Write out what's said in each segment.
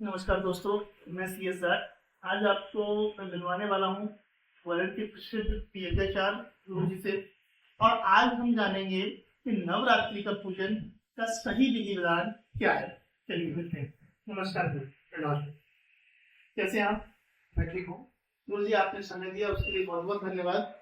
नमस्कार दोस्तों, मैं CSR। आज आपको मैं मिलवाने वाला हूँ वर्ल्ड के प्रसिद्ध तीर्थाचार्य गुरु जी से। और आज हम जानेंगे कि नवरात्रि का पूजन का सही विधि विधान क्या है। चलिए मिलते हैं। नमस्कार गुरु। नमस्कार। कैसे हैं आप? मैं ठीक हूँ। गुरु जी, आपने समय दिया उसके लिए बहुत बहुत धन्यवाद।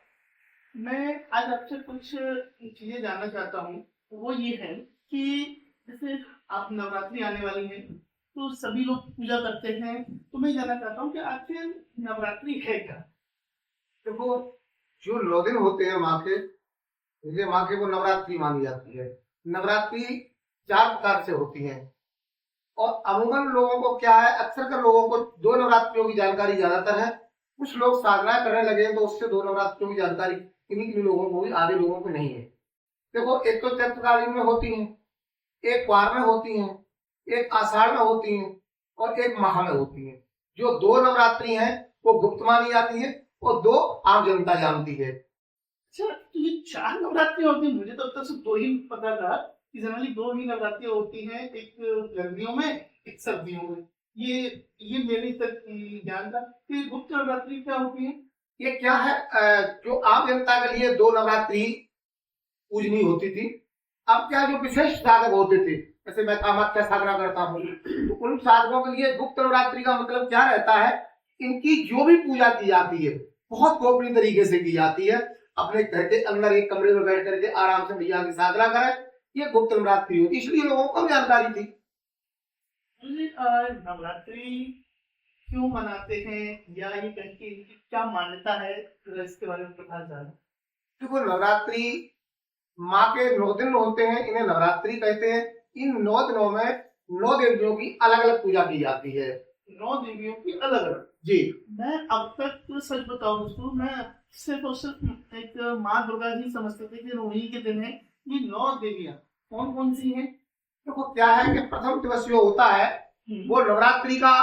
मैं आज आपसे कुछ चीजें जानना चाहता हूँ। वो ये है कि जैसे आप नवरात्रि आने वाली है तो सभी लोग पूजा करते हैं, तो मैं जानना चाहता हूँ कि आखिर नवरात्रि है क्या? देखो, जो 9 दिन होते हैं माँ के, इसलिए माँ के वो नवरात्रि मानी जाती है। नवरात्रि 4 प्रकार से होती है और अमूमन लोगों को क्या है, अक्सर कर लोगों को 2 नवरात्रियों की जानकारी ज्यादातर है। कुछ लोग साधना करने लगे हैं तो उससे 2 नवरात्रियों की जानकारी किन्हीं लोगों को भी, आधे लोगों को नहीं है। देखो, एक तो चैत्रकालीन में होती है, एक क्वार में होती है, एक आषाढ़ में होती है और एक माह में होती है। जो 2 नवरात्रि हैं वो गुप्त मानी जाती है और 2 आम जनता जानती है। अच्छा, तो ये 4 नवरात्रि होती है? मुझे तो अब तक सिर्फ 2 ही पता था कि जनरली 2 ही नवरात्रि होती हैं, एक गर्मियों में, एक सर्दियों में। ये मेरी तक ज्ञान था कि गुप्त नवरात्रि क्या होती है। ये क्या है, जो आम जनता के लिए 2 नवरात्रि पूजनी होती थी। अब क्या, जो विशेष साधक होते थे, जैसे मैं कामाख्या साधना करता हूँ, तो उन साधकों के लिए गुप्त नवरात्रि का मतलब क्या रहता है, इनकी जो भी पूजा की जाती है बहुत गोपनीय तरीके से की जाती है। अपने घर के अंदर एक कमरे में बैठ करके आराम से भैया की साधना करें, ये गुप्त नवरात्रि होती, इसलिए लोगों को जानकारी थी। मुझे नवरात्रि क्यों मनाते हैं या ये कह के इनकी क्या मान्यता है, जरा इसके बारे में प्रकाश डालें। देखो, नवरात्रि माँ के 9 दिन होते हैं, इन्हें नवरात्रि कहते हैं। इन 9 दिनों में 9 देवियों की अलग अलग पूजा की जाती है। 9 देवियों की अलग अलग जी। मैं अब तक तो सच बताऊं दोस्तों, मैं सिर्फ और सिर्फ एक माँ दुर्गा ही समझते थे कि रोहिणी के दिन है। ये 9 देवियां कौन कौन सी हैं? देखो, क्या है कि प्रथम दिवस जो होता है वो नवरात्रि का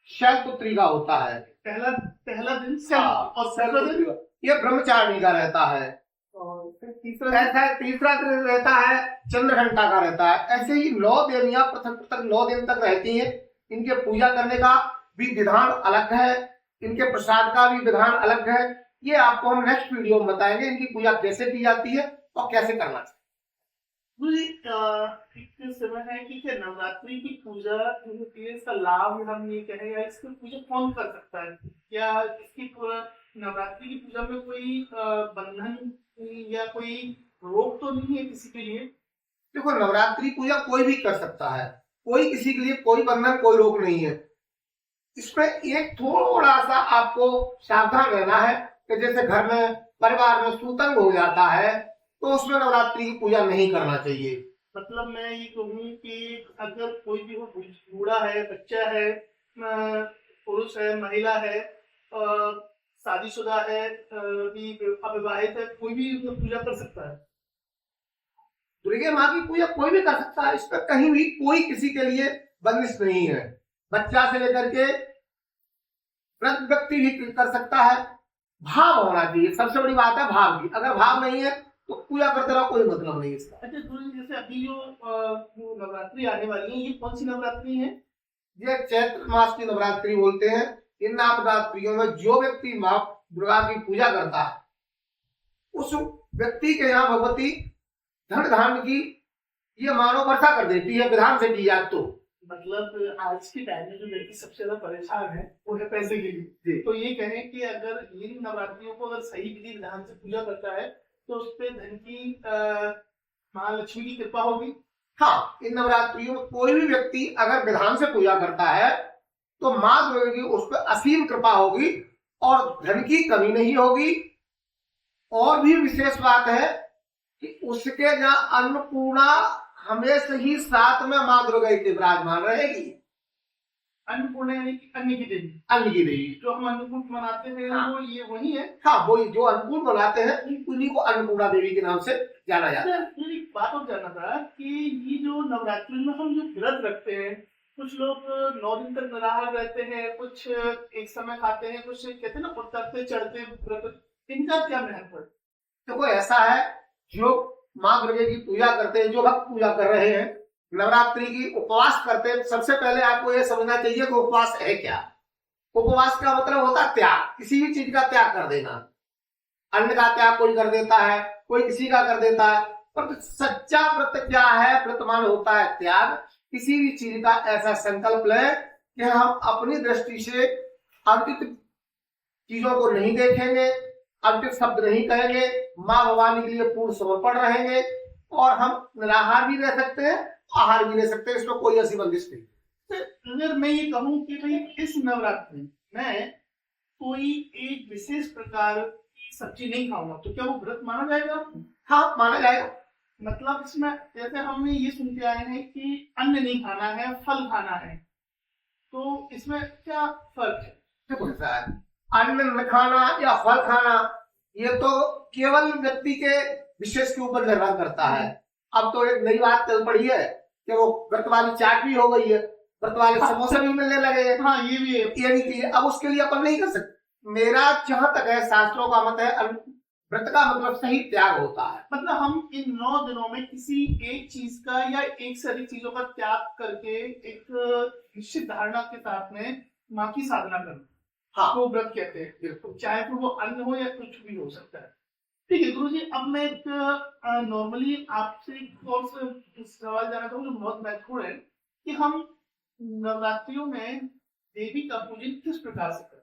शैलपुत्री का होता है। पहला पहला दिन शैल, और दूसरा दिन ये ब्रह्मचारिणी का रहता है। और फिर तीसरा दिन रहता है चंद्रघंटा का रहता है। ऐसे ही 9 देवियां पृथक पृथक 9 दिन तक रहती हैं। इनके पूजा करने का भी विधान अलग है, इनके प्रसाद का भी विधान अलग है। ये आपको हम नेक्स्ट वीडियो में बताएंगे, इनकी पूजा कैसे की जाती है और कैसे करना चाहिए। मुझे एक समय है कि क्या नवरात्रि की पूजा जो होती है, इसका लाभ हम ये कहें या इसकी पूजा कौन कर सकता है? या इसकी नवरात्रि की पूजा में कोई बंधन या कोई रोक तो नहीं है किसी के लिए? देखो, नवरात्रि पूजा कोई भी कर सकता है, कोई किसी के लिए कोई बंधन, कोई रोक नहीं है। इसमें एक थोड़ा सा आपको सावधान रहना है कि जैसे घर में परिवार में सूतंग हो जाता है तो उसमें नवरात्रि की पूजा नहीं करना चाहिए। मतलब मैं ये कहूँ कि अगर कोई भी हो, बूढ़ा है, बच्चा है, पुरुष है, महिला है, शादीशुदा है, अविवाहित है, कोई भी पूजा कर सकता है। दुर्गे माँ की पूजा कोई भी कर सकता है, इस पर कहीं भी कोई किसी के लिए बंदिश नहीं है। बच्चा से लेकर के वृद्ध व्यक्ति भी कर सकता है। भाव होना चाहिए, सबसे बड़ी बात है भाव की। अगर भाव नहीं है तो पूजा करते रहो, कोई मतलब नहीं इसका। अच्छा गुरु, जैसे अभी जो नवरात्रि आने वाली है, ये कौन सी नवरात्रि है? ये चैत्र मास की नवरात्रि बोलते हैं। इन नवरात्रियों में जो व्यक्ति माँ दुर्गा की पूजा करता है उस व्यक्ति के यहाँ भगवती धन धान्य की ये मानव वर्षा कर देती है, विधान से की जाए तो। मतलब आज के टाइम में जो व्यक्ति सबसे ज्यादा परेशान है वो है पैसे के लिए। तो ये कहें कि अगर इन नवरात्रियों को अगर सही विधि विधान से पूजा करता है तो उस पे धन की महालक्ष्मी की कृपा होगी। हाँ, इन नवरात्रियों में कोई भी व्यक्ति अगर विधान से पूजा करता है तो माँ दुर्गा की उस पर असीम कृपा होगी और धन की कमी नहीं होगी। और भी विशेष बात है कि उसके जहाँ अन्नपूर्णा हमेशा ही साथ में माँ दुर्गा के विराजमान रहेगी। अन्नपूर्णा यानी कि अन्न की देवी। अन्न की देवी जो हम अन्नकूट मनाते हैं, हाँ। वो ये वही है। हाँ, वही जो अन्नकूट बनाते हैं उन्हीं को अन्नपूर्णा देवी के नाम से जाना जाता है। मुझे एक बात और जानना था कि ये जो नवरात्रि में हम जो व्रत रखते हैं, कुछ लोग 9 दिन तक निराहार रहते हैं, कुछ एक समय खाते हैं, कुछ कहते हैं ना उतरते चढ़ते व्रत, इनका क्या महत्व है? देखो, ऐसा है, जो माँ दुर्गा की पूजा करते हैं, जो भक्त पूजा कर रहे हैं, नवरात्रि की उपवास करते हैं, सबसे पहले आपको ये समझना चाहिए कि उपवास है क्या। उपवास का मतलब होता है त्याग, किसी भी चीज का त्याग कर देना। अन्न का त्याग कोई कर देता है, कोई किसी का कर देता है, पर सच्चा व्रत क्या है? व्रत मान होता है त्याग। किसी भी चीज का ऐसा संकल्प लें कि हम अपनी दृष्टि से अंतिम चीजों को नहीं देखेंगे, अंतिम शब्द नहीं कहेंगे, माँ भवानी के लिए पूर्ण समर्पण रहेंगे, और हम निराहार भी रह सकते हैं, आहार भी ले सकते हैं, इसमें कोई ऐसी बंदिश नहीं। तो अगर मैं ये कहूँ कि भाई इस नवरात्रि में कोई एक विशेष प्रकार की सब्जी नहीं खाऊंगा, तो क्या वो व्रत माना जाएगा? हाँ, माना जाएगा। मतलब इसमें जैसे हमने ये सुन के आए हैं कि अन्न नहीं खाना है, फल खाना है, तो इसमें क्या फर्क है? देखो ऐसा है, अन्न न खाना या फल खाना ये तो केवल व्यक्ति के विशेष के ऊपर निर्भर करता है। अब तो एक नई बात चल पड़ी है कि वो व्रत वाली चाट भी हो गई है, व्रत वाले समोसे भी मिलने लगे हैं। हाँ, ये भी है। ये नहीं चाहिए, अब उसके लिए अपन नहीं कर सकते। मेरा जहां तक है, शास्त्रों का मत है, व्रत का मतलब सही त्याग होता है। मतलब हम इन 9 दिनों में किसी एक चीज का या एक से अधिक चीजों का त्याग करके एक निश्चित धारणा के साथ में माँ की साधना करना, हाँ, वो व्रत कहते हैं। बिल्कुल, चाहे फिर वो अन्न हो या कुछ भी हो सकता है। ठीक है गुरु जी, अब मैं एक नॉर्मली आपसे एक और सवाल जानना चाहूँ जो बहुत महत्वपूर्ण है कि हम नवरात्रियों में देवी का पूजन किस प्रकार से करें?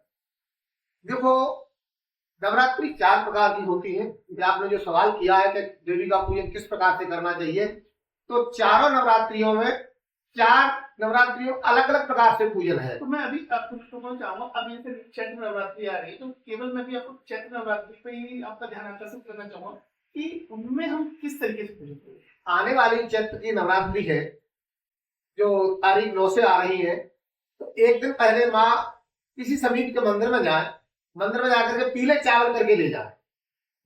देखो नवरात्रि 4 प्रकार की होती है। आपने जो सवाल किया है कि देवी का पूजन किस प्रकार से करना चाहिए, तो चारों नवरात्रियों में 4 नवरात्रियों अलग अलग प्रकार से पूजन है। तो मैं अभी आपको बताना चाहूंगा, अभी जैसे चैत्र नवरात्रि आ रही है, तो केवल मैं भी आपको चैत्र नवरात्रि पे ही आपका ध्यान आकर्षित करना चाहूंगा कि उनमें हम किस तरीके से पूजन करें। आने वाली चैत्र की नवरात्रि है जो तारीख 9 से आ रही है, तो एक दिन पहले माँ किसी समीप के मंदिर में जाए, मंदिर में जाकर के पीले चावल करके ले जाए।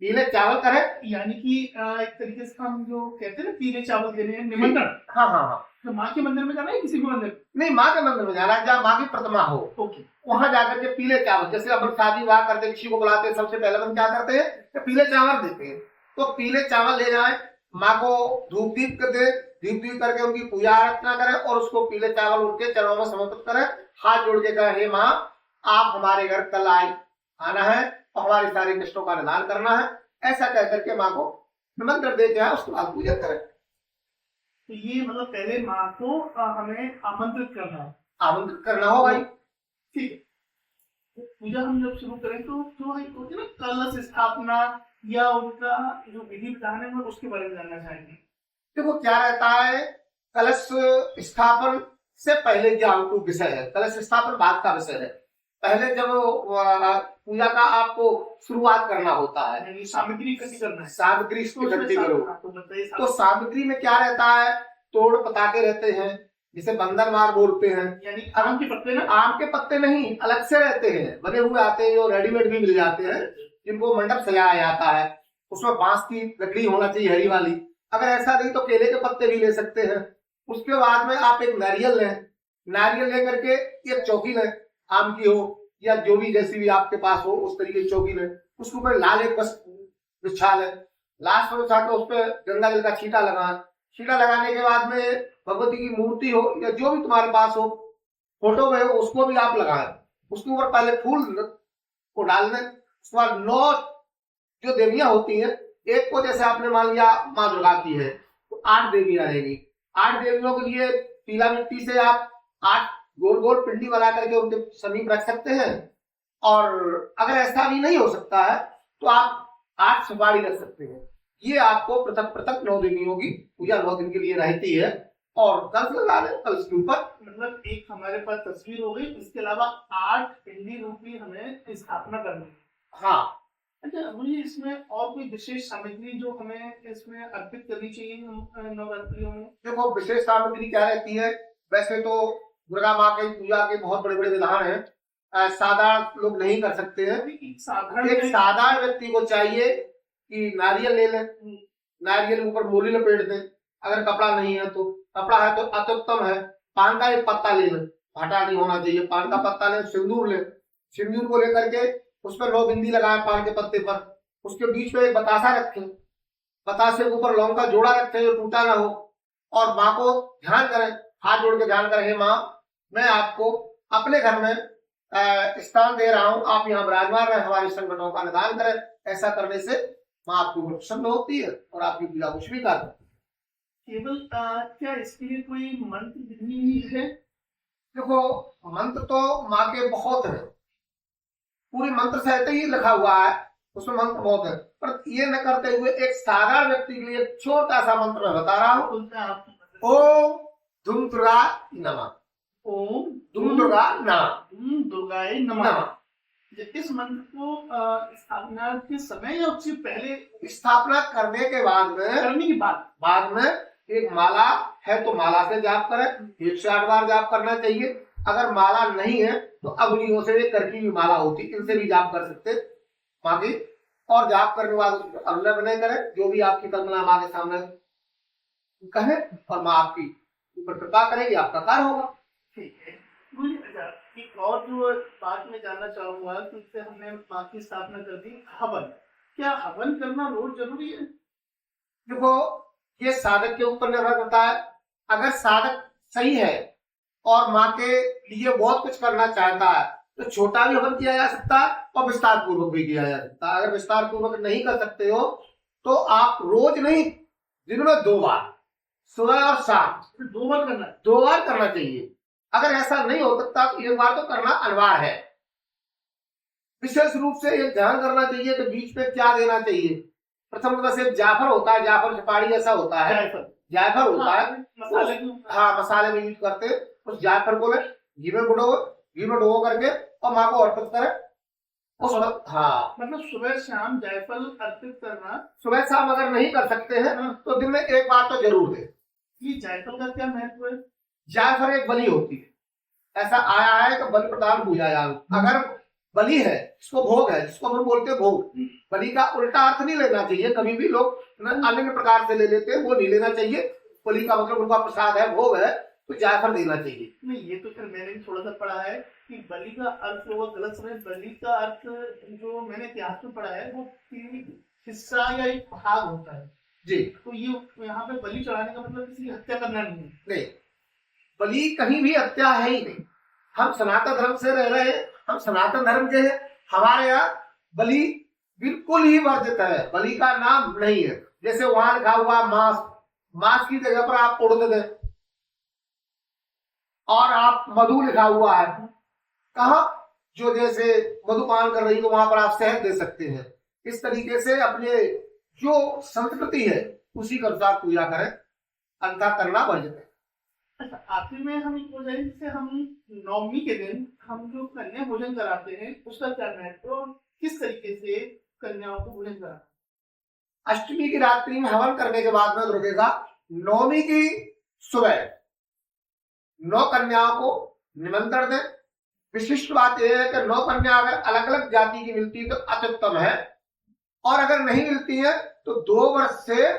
पीले चावल करें, यानी कि एक तरीके से हम जो कहते हैं ना पीले चावल देने हैं, निमंत्रण। हाँ हाँ हाँ, तो माँ के मंदिर में जाना है किसी भी मंदिर? नहीं, माँ के मंदिर में जाना है जहाँ माँ की प्रतिमा हो। ओके, वहां जाकर के पीले चावल, जैसे अपन शादी विवाह करते किसी को बुलाते हैं, सबसे पहले अपन क्या करते हैं कि पीले चावल देते हैं। तो पीले चावल ले जाए, माँ को धूप दीप कर दे, दीप दीप करके उनकी पूजा अर्चना करें और उसको पीले चावल उनके चरणों में समर्पित करें। हाथ जोड़ के कहें, हे माँ, आप हमारे घर कल आना है और हमारे सारे कष्टों का निदान करना है। ऐसा कह करके माँ को निमंत्रण देते हैं, उसके बाद पूजा करें। तो ये मतलब पहले माँ को हमें आमंत्रित करना है। आमंत्रित करना हो भाई। ठीक है, तो पूजा हम जब शुरू करें तो जो है होती है ना कलश स्थापना या उनका जो विधि विधान है, मैं उसके बारे में जानना चाहेंगे। देखो क्या रहता है, कलश स्थापन से पहले क्या विषय है, कलश स्थापन बाद का विषय है। पहले जब पूजा का आपको शुरुआत करना होता है, यानी सामग्री इकट्ठी करना है, सामग्री इकट्ठी करो। तो सामग्री में क्या रहता है, तोड़ पताके रहते हैं, जिसे बंदरमार बोलते हैं। यानी आम के पत्ते ना? आम के पत्ते नहीं, अलग से रहते हैं, बने हुए आते हैं, जो रेडीमेड भी मिल जाते हैं, जिनको मंडप सजाया जाता है। उसमें बांस की लकड़ी होना चाहिए, हरी वाली। अगर ऐसा नहीं तो केले के पत्ते भी ले सकते हैं। उसके बाद में आप एक नारियल लें, नारियल लेकर के एक चौकी लें, आम की हो या जो भी जैसी भी आपके पास हो उस तरीके की चौकी लें। उसके ऊपर लाल एक बस बिछा लें, लास्ट पर बिछा के उस पर गंगा जल का छींटा लगाएं। छींटा लगाने के बाद में भगवती की मूर्ति हो या जो भी तुम्हारे पास हो, फोटो में हो, उसको भी आप लगाएं। उसके ऊपर पहले फूल को डाल दें। उसके बाद 9 जो देवियां होती हैं, एक को जैसे आपने मान लिया माँ दुर्गा की है, तो 8 देवियां रहेंगी। 8 देवियों के लिए पीला मिट्टी से आप 8 गोल गोल पिंडी बना करके उनके समीप रख सकते हैं। और अगर ऐसा भी नहीं हो सकता है तो आप 8 सुपारी रख सकते हैं। ये आपको पृथक पृथक 9 देवियों की पूजा 9 दिन के लिए रहती है। और कलश लगा दें, कलश के ऊपर मतलब एक हमारे पास तस्वीर हो गई, इसके अलावा 8 पिंडी रूप की हमें स्थापना करनी है। हाँ, अच्छा, मुझे इसमें और कोई विशेष सामग्री जो हमें इसमें अर्पित करनी चाहिए नवरात्रियों में? देखो विशेष सामग्री क्या रहती है, वैसे तो दुर्गा माँ की पूजा के बहुत बड़े बड़े विधान हैं, साधारण लोग नहीं कर सकते हैं। एक साधारण व्यक्ति को चाहिए कि नारियल ले लें, नारियल ऊपर मोली लपेट दें। अगर कपड़ा नहीं है तो, कपड़ा है तो अत्युत्तम है। पान का एक पत्ता ले लें, भाटा नहीं होना चाहिए, पान का पत्ता लें। सिंदूर लें, सिंदूर को लेकर के उस पर 9 बिंदी लगाए पान के पत्ते पर। उसके बीच में एक बतासा रखें, बतासे के ऊपर लौंग का जोड़ा रखें जो टूटा ना हो। और माँ को ध्यान करें, हाथ जोड़ के ध्यान करें, हे माँ मैं आपको अपने घर में स्थान दे रहा हूँ, आप यहाँ विराजमान रहे, हमारे संकटों का निदान करें। ऐसा करने से माँ आपकी ऊपर प्रसन्न होती है और आपकी पीड़ा कुछ भी कर। केवल क्या इसके लिए कोई मंत्र विधि है? देखो मंत्र तो माँ के बहुत है, पूरी मंत्र संहिता ही लिखा हुआ है, उसमें मंत्र बहुत है, पर ये न करते हुए एक साधारण व्यक्ति के लिए छोटा सा मंत्र मैं बता रहा हूँ। ओम धूम दुर्गा नमः, ओम धूम दुर्गा नमः, धूम दुर्गाय नमः। इस मंत्र को स्थापना के समय या उससे पहले? स्थापना करने के बाद में, करने के बाद में एक माला है तो माला से जाप करें, 108 बार जाप करना चाहिए। अगर माला नहीं है तो अग्नियों से एक करकी भी माला होती, इनसे भी जाप कर सकते माँ की। और जाप करने के बाद अगले बने करें, जो भी आपकी कल्पना माँ के सामने कहे, और माँ आपकी ऊपर कृपा करेगी, आपका कार्य होगा। ठीक है। एक और जो बात मैं जानना चाहूंगा कि इससे हमने माँ की स्थापना कर दी, हवन, क्या हवन करना रोज जरूरी है? देखो ये साधक के ऊपर निर्भर करता है। अगर साधक सही है और माँ के लिए बहुत कुछ करना चाहता है तो छोटा भी हवन किया जा सकता है और विस्तार पूर्वक भी किया जा सकता है। अगर विस्तार पूर्वक नहीं कर सकते हो तो आप रोज नहीं, दिन में 2 बार, सुबह और शाम 2 बार करना है? 2 बार करना चाहिए। अगर ऐसा नहीं हो सकता तो 1 बार तो करना अनिवार्य है। विशेष रूप से एक ध्यान करना चाहिए कि बीच में क्या देना चाहिए। प्रथम बस एक जाफर होता है, जाफर सुपारी ऐसा होता है, जायफल होता है, मसाले हाँ मसाले में यूज करते, उस जायफल को घी में डुबो करके और माँ को अर्पित करें। उस हाँ मतलब सुबह शाम जायफल अर्पित करना। सुबह शाम अगर नहीं कर सकते हैं तो दिन में 1 बार तो जरूर दे। ये जायफल का क्या महत्व है? जायफल एक बलि होती है, ऐसा आया है कि बलि प्रदान पूजा जाए। अगर बलि है, इसको भोग है, जिसको हम बोलते हैं भोग, बलि का उल्टा अर्थ नहीं लेना चाहिए। कभी भी लोग अन्य प्रकार से ले लेते हैं, वो नहीं लेना चाहिए। बलि का मतलब उनका प्रसाद है, भोग है, तो जायफल देना चाहिए। नहीं, ये तो फिर मैंने भी थोड़ा सा पढ़ा है कि बलि का अर्थ वो गलत समय। बलि का अर्थ जो मैंने इतिहास में पढ़ा है वो 3 हिस्सा या एक भाग होता है जी। तो ये यहाँ पे बलि चढ़ाने का मतलब किसी की हत्या करना नहीं है। नहीं, बलि कहीं भी हत्या है ही नहीं। हम सनातन धर्म से रह रहे हैं, हम सनातन धर्म के हैं, हमारे यहाँ बलि बिल्कुल ही वर्जित है, बलि का नाम नहीं है। जैसे वहां लिखा हुआ मांस, मांस की जगह पर आप उड़द दें, और आप मधु लिखा हुआ है, कहा जो जैसे मधुपान कर रही है तो वहां पर आप शहद दे सकते हैं। इस तरीके से अपने जो संस्कृति है उसी के अनुसार पूजा करें, अन्यथा करना वर्जित है। अच्छा, आखिर में हम एक जाए, जैसे हम नवमी के दिन हम जो कन्या भोजन कराते हैं उसका क्या महत्व और किस तरीके से कन्याओं को भोजन कराते हैं? अष्टमी की रात्रि में हवन करने के बाद में रुकेगा, नवमी की सुबह 9 कन्याओं को निमंत्रण दें। विशिष्ट बात यह है कि 9 कन्या अगर अलग अलग जाति की मिलती तो अत्युत्तम है, और अगर नहीं मिलती है तो 2 वर्ष से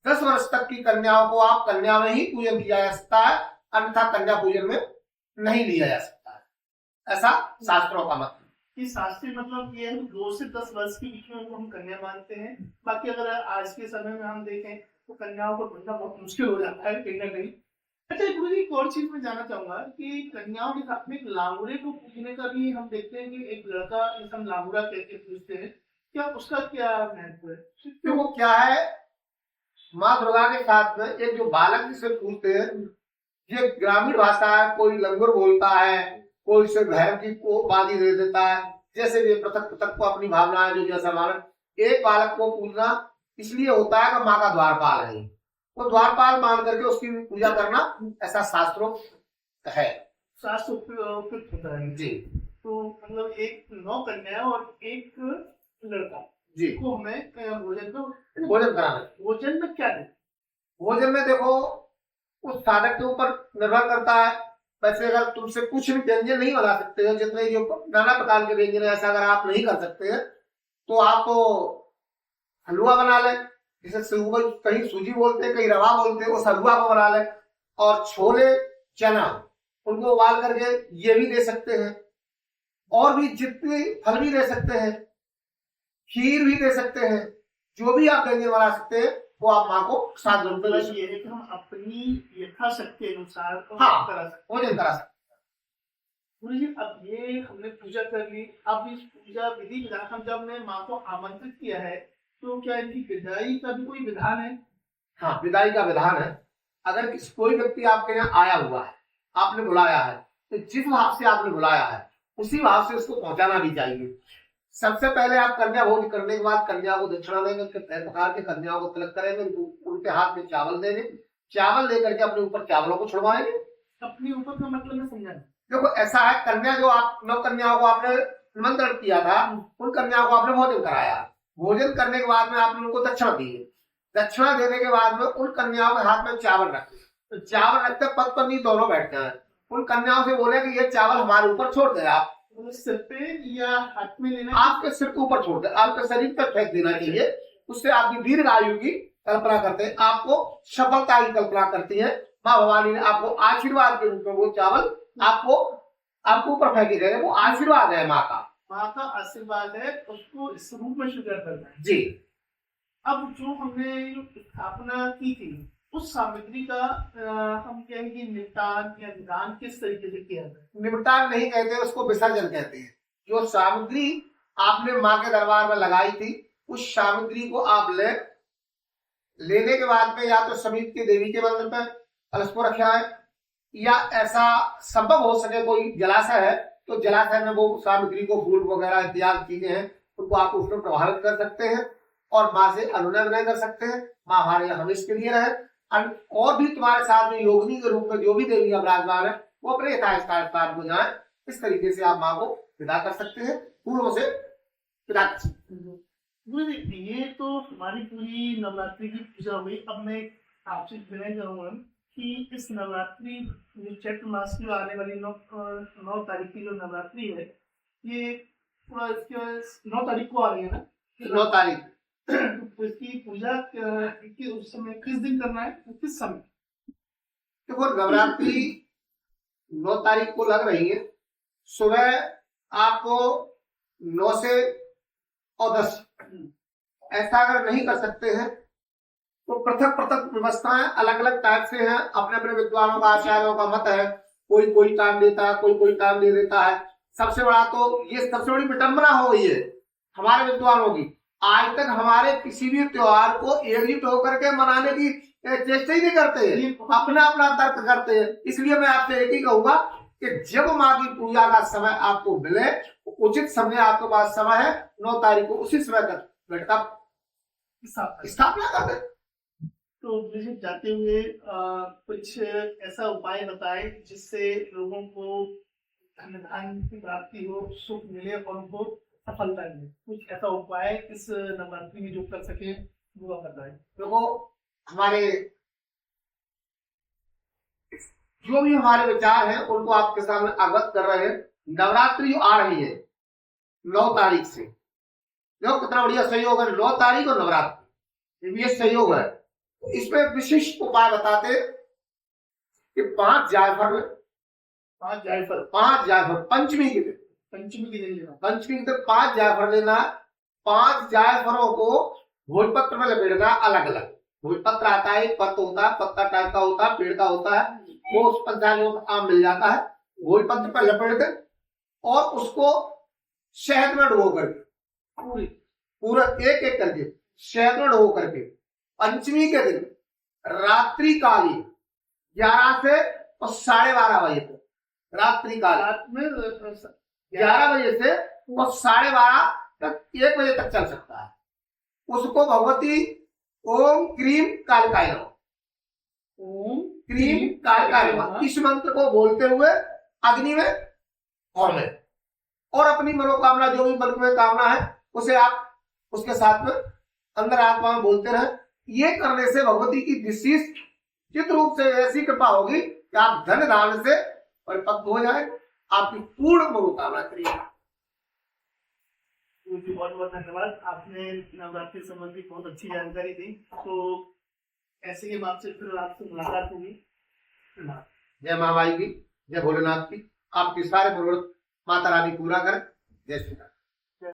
10 वर्ष तक की कन्याओं को आप कन्या में ही पूजन किया जा सकता है, अन्यथा कन्या पूजन में नहीं लिया जा सकता है। ऐसा शास्त्रों का मत है। शास्त्रीय मतलब ये है 2 से 10 वर्ष के बीच में हम कन्या मानते हैं। बाकी अगर आज के समय में हम देखें तो कन्याओं को ढूंढना बहुत मुश्किल हो जाता है कहीं ना कहीं। अच्छा गुरु जी, एक और चीज मैं जानना चाहूंगा कि कन्याओं के साथ में लांगुरे को पूजने का भी हम देखते हैं कि एक लड़का जिसे हम लांगुरा कहते पूजते हैं, क्या उसका क्या महत्व है? देखो क्या है, माँ दुर्गा के साथ में एक जो बालक जिसे पूजते हैं, ये ग्रामीण भाषा है, कोई लंगुर बोलता है, कोई से भैरव की को बाधी दे देता है, जैसे भी पृथक पृथक को अपनी भावनाएं जो जैसा माने। एक बालक को पूजना इसलिए होता है कि माँ का द्वारपाल है, वो द्वारपाल मान करके उसकी पूजा करना ऐसा शास्त्रों है। शास्त्र उपयुक्त होता है जी। तो मतलब एक 9 कन्या और एक लड़का जी को हमें भोजन कराना। भोजन में क्या दे? भोजन में देखो उस साधक के ऊपर निर्भर करता है। वैसे अगर तुमसे कुछ भी व्यंजन नहीं बना सकते हो, जितने जो नाना प्रकार के व्यंजन ऐसा अगर आप नहीं कर सकते हैं तो आप तो हलवा बना लें, जिसे कहीं सूजी बोलते हैं, कहीं रवा बोलते हैं, उस हलवा को बना लें। और छोले चना उनको उबाल करके ये भी दे सकते हैं, और भी जितने फल भी दे सकते हैं, खीर भी दे सकते हैं, जो भी आप व्यंजन बना सकते हैं वो आप माँ को प्रसाद रूप में दे मतलब सकते ये है कि हम अपनी यथाशक्ति अनुसार हाँ। करा सकते हैं। भोजन करा सकते गुरु जी। अब ये हमने पूजा कर ली, अब इस पूजा विधि विधान हम जब ने माँ को आमंत्रित किया है तो क्या इनकी विदाई का भी कोई विधान है? हैं। हाँ, विदाई का विधान है। अगर कोई व्यक्ति आपके यहाँ आया हुआ है, आपने बुलाया है, तो जिस भाव से आपने बुलाया है उसी भाव से उसको पहुंचाना भी चाहिए। सबसे पहले आप कन्या भोज करने के बाद कन्या को दक्षिणा देंगे, उनके पैर पकड़ के कन्या को तिलक करेंगे, उनके हाथ में चावल देंगे, चावल लेकर के अपने ऊपर चावलों को छुड़वाएंगे। अपने ऊपर का मतलब मैं समझा नहीं। देखो ऐसा है, कन्या जो आप नव कन्याओं को आपने निमंत्रण किया था, उन कन्याओं को आपने भोजन कराया, भोजन करने के बाद में आपने उनको दक्षिणा दी है, दक्षिणा देने के बाद में उन कन्याओं के हाथ में चावल रखे, तो चावल रखते पद पत्नी दोनों बैठते हैं, उन कन्याओं से बोले कि ये चावल हमारे ऊपर छोड़ दे, आप सिर पे या हाथ में लेना? आपके सिर के ऊपर छोड़ दे, आपके शरीर पर फेंक देना चाहिए। उससे आपकी दीर्घ आयु की कल्पना करते हैं, आपको सफलता की कल्पना करती है। माँ भवानी ने आपको आशीर्वाद के रूप में वो चावल आपको ऊपर फेंके गए, वो आशीर्वाद है माँ का। माँ का आशीर्वाद है, उसको इस रूप में स्वीकार करना है जी। अब जो हमने स्थापना की थी उस सामग्री का हम कहेंगे निपटान या निदान किस तरीके से किया जाए? निपटान नहीं कहते, उसको विसर्जन कहते हैं। जो सामग्री आपने माँ के दरबार में लगाई थी उस सामग्री को आप लेने के बाद में या तो समीप के देवी के मंदिर पर कलश को रखा है, या ऐसा संभव हो सके कोई जलाशय है तो जलाशय में वो सामग्री को फूल वगैरह इत्यादि चीजें हैं उनको आप उसमें प्रभावित कर सकते हैं और माँ से अनुनय विनय कर सकते हैं, माँ हमारे यहाँ हमेशा के लिए रहे। और भी तुम्हारे साथ में योगिनी के रूप में जो भी देवी विराजमान है वो अपने यथास्थान को जाए। इस तरीके से आप माँ को विदा कर सकते हैं, फूलों से विदा कर सकते हैं। गुरु जी, ये तो हमारी पूरी नवरात्रि की पूजा हुई। अब मैं आपसे विनय करूंगा कि इस नवरात्रि जो चैत्र मास की आने वाली 9 तारीख की जो नवरात्रि है, ये पूरा इसके 9 तारीख को आ रही है ना? 9 तारीख तो इसकी पूजा की उस समय किस दिन करना है, किस समय? देखो नवरात्रि 9 तारीख को लग रही है, सुबह आपको 9 से और 10। ऐसा अगर नहीं कर सकते हैं तो पृथक पृथक व्यवस्थाएं अलग अलग टाइप से हैं, अपने अपने विद्वानों का आचार्यों का मत है, कोई काम देता है, कोई काम दे देता है। सबसे बड़ा तो ये सबसे बड़ी विडंबना हो गई है हमारे विद्वानों की, आज तक हमारे किसी भी त्योहार को एकजुट होकर के मनाने की चेष्टा ही नहीं करते हैं, अपना अपना तर्क करते हैं। इसलिए मैं आपसे एक ही कहूंगा कि जब माँ की पूजा का समय आपको मिले, उचित समय आपके पास समय है 9 तारीख को, उसी समय तक बैठकर स्थापना कर दे। तो मुझे जाते हुए कुछ ऐसा उपाय बताएं जिससे लोगों को धन धान की प्राप्ति हो, सुख मिले और उनको सफलता मिले। कुछ ऐसा उपाय इस नवरात्रि में जो कर सके वो बताएं। देखो हमारे जो भी हमारे विचार हैं उनको आपके सामने अवगत कर रहे हैं। नवरात्रि जो आ रही है 9 तारीख से, देखो कितना बढ़िया सहयोग है, 9 तारीख और नवरात्रि ये सहयोग है। इसमें विशिष्ट उपाय बताते कि 5 जायफल पंचमी के दिन, पंचमी के दिन 5 जायफल लेना, 5 जायफलों को भोजपत्र में लपेटना। अलग अलग भोजपत्र आता है, एक पत्र होता है, पत्ता टाइप का होता है, पेड़ का होता है, वो उस पंचांग आम मिल जाता है। भोजपत्र पर लपेट दे और उसको शहद में डुबो करके पूरा एक एक करके शहद में डुबो करके पंचमी के दिन रात्रि काली 11 से और 12:30 बजे तक, रात्रि काल में 11 बजे से और 12:30 तक 1 बजे तक चल सकता है। उसको भगवती ओम क्रीम कालिकाय नमः, ओम क्रीम कालिकाय नमः इस मंत्र को बोलते हुए अग्नि में होमे और अपनी मनोकामना जो भी मन में कामना है उसे आप उसके साथ में अंदर आत्मा में बोलते रहे। ये करने से भगवती की विशिष्ट चित रूप से ऐसी कृपा होगी कि आप धन धान से परिपक्व हो जाए, आपकी पूर्ण मनोकामना करिए। बहुत बहुत धन्यवाद, आपने नवरात्रि संबंधी बहुत अच्छी जानकारी दी। तो ऐसे ही आपसे फिर आपसे मुलाकात होगी। जय माँ बाई की, जय भोलेनाथ की, आपकी सारे मनोरथ माता रानी पूरा करें। जय श्री राम।